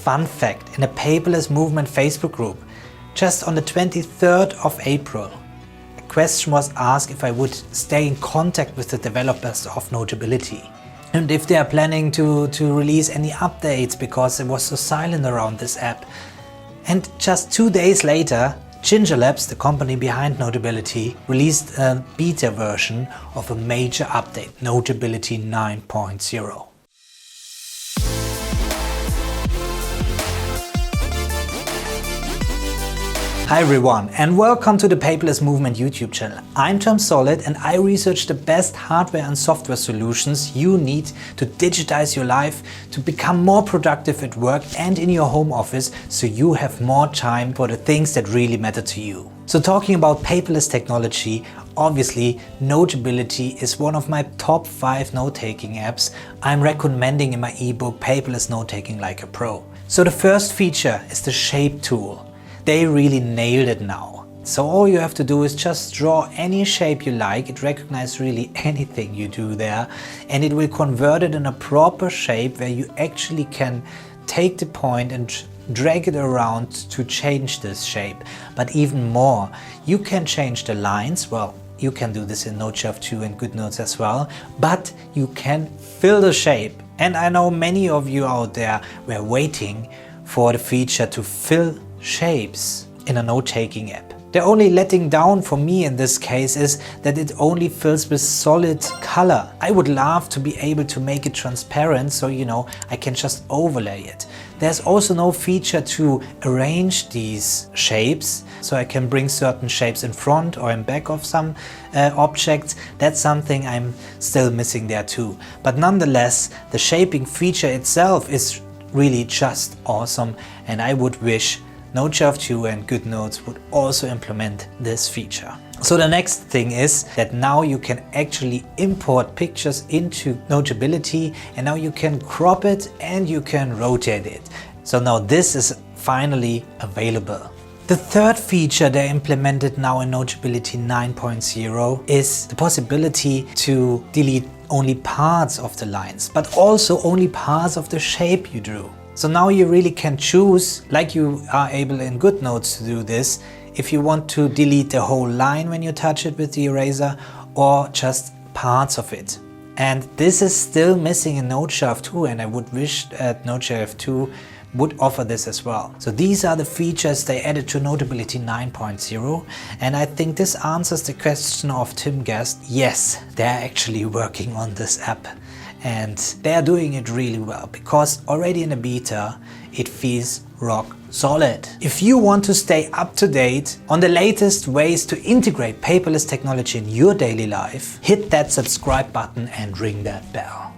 fun fact, in a Paperless movement Facebook group, just on the 23rd of April, a question was asked if I would stay in contact with the developers of Notability and if they are planning to release any updates because it was so silent around this app. And just 2 days later, Ginger Labs, the company behind Notability, released a beta version of a major update, Notability 9.0. Hi everyone and welcome to the Paperless Movement YouTube channel. I'm Tom Solid and I research the best hardware and software solutions you need to digitize your life, to become more productive at work and in your home office so you have more time for the things that really matter to you. So talking about paperless technology, obviously Notability is one of my top 5 note-taking apps I'm recommending in my ebook Paperless Note-Taking Like a Pro. So the first feature is the shape tool. They really nailed it now. So all you have to do is just draw any shape you like. It recognizes really anything you do there and it will convert it in a proper shape where you actually can take the point and drag it around to change this shape. But even more, you can change the lines. Well, you can do this in Notability 2 and GoodNotes as well, but you can fill the shape. And I know many of you out there were waiting for the feature to fill shapes in a note-taking app. The only letting down for me in this case is that it only fills with solid color. I would love to be able to make it transparent so I can just overlay it. There's also no feature to arrange these shapes, so I can bring certain shapes in front or in back of some objects. That's something I'm still missing there too. But nonetheless, the shaping feature itself is really just awesome and I would wish Notability 2 and GoodNotes would also implement this feature. So the next thing is that now you can actually import pictures into Notability and now you can crop it and you can rotate it. So now this is finally available. The third feature they implemented now in Notability 9.0 is the possibility to delete only parts of the lines, but also only parts of the shape you drew. So now you really can choose, like you are able in GoodNotes to do this, if you want to delete the whole line when you touch it with the eraser or just parts of it. And this is still missing in Notability 2 and I would wish that Notability 2 would offer this as well. So these are the features they added to Notability 9.0 and I think this answers the question of Tim Guest. Yes, they're actually working on this app and they're doing it really well because already in the beta it feels rock solid. If you want to stay up to date on the latest ways to integrate paperless technology in your daily life, hit that subscribe button and ring that bell.